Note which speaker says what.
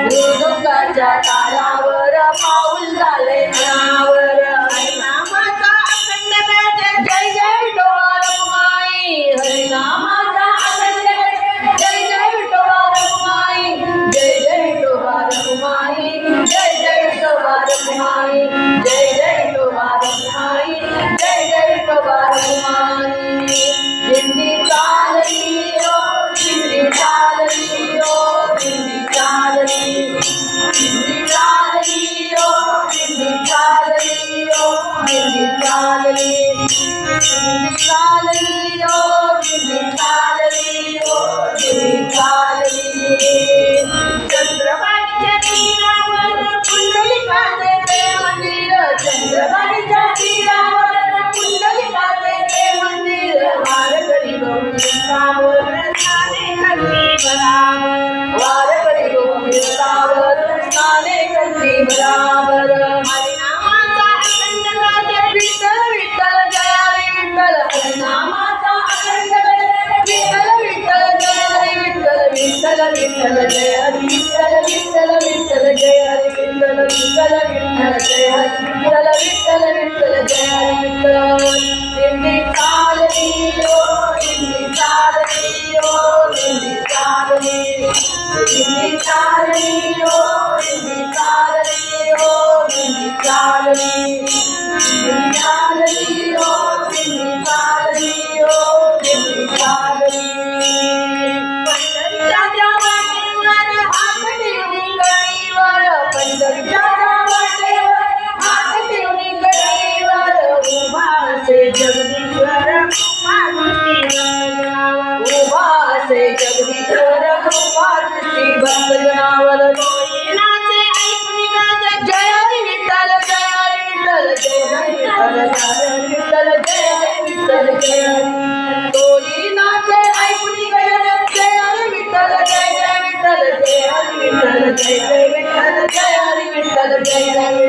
Speaker 1: मृदुंगाच्या तालावर पाऊल झाले अनावर हरिनामाचा अखंड जय जय विठोबा रखुमाई हरिनामाचा अखंड जय जय विठोबा रखुमाई जय जय विठोबा रखुमाई जय जय विठोबा रखुमाई जय जय विठोबा रखुमाई जय जय विठोबा रखुमाई दिंडी चालली ओ दिंडी चालली ओ दिंडी चालली दिंडी चालली ओ दिंडी चालली ओ दिंडी चालली दिंडी चालली ओ दिंडी चालली ओ दिंडी चालली चंद्रबाईच्या तीरावर पुंडलिकाचे ते मंदिर चंद्रबाईच्या तीरावर पुंडलिकाचे ते मंदिर वारकरी गोविंदावर स्नाने करती बराबर वारकरी गोविंदावर स्नाने करती बराबर हरिनामाचा अखंड गाजर विठ्ठल विठ्ठल जय हरी विठ्ठल हरिनामाचा अखंड गाजर विठ्ठल विठ्ठल जय हरी विठ्ठल विठ्ठल विठ्ठल जय हरी विठ्ठल विठ्ठल विठ्ठल जय हरी विठ्ठल विठ्ठल विठ्ठल जय हरी विठ्ठल विठ्ठल विठ्ठल जय हरी विठ्ठल दिंडी चालली ओ दिंडी चालली ओ दिंडी चालली दिंडी चालली ओ दिंडी चालली ओ दिंडी चालली दिंडी चालली ओ दिंडी चालली ओ दिंडी चालली पंढरीच्या वाटेवर हात ठेवून गडीवर पंढरीच्या वाटेवर हात ठेवून गडीवर उभा असे जगदीश्वर उभा असे जगदीश्वर कृपा दृष्टी बंधनावर नाचे ऐकून गाजर जय हरी विठ्ठल जय हरी विठ्ठल जय हरी विठ्ठल जय हरी विठ्ठल जय हरी तोही नाचे ऐकून गाजर जय हरी विठ्ठल जय जय विठ्ठल जय हरी विठ्ठल जय जय विठ्ठल जय हरी विठ्ठल जय जय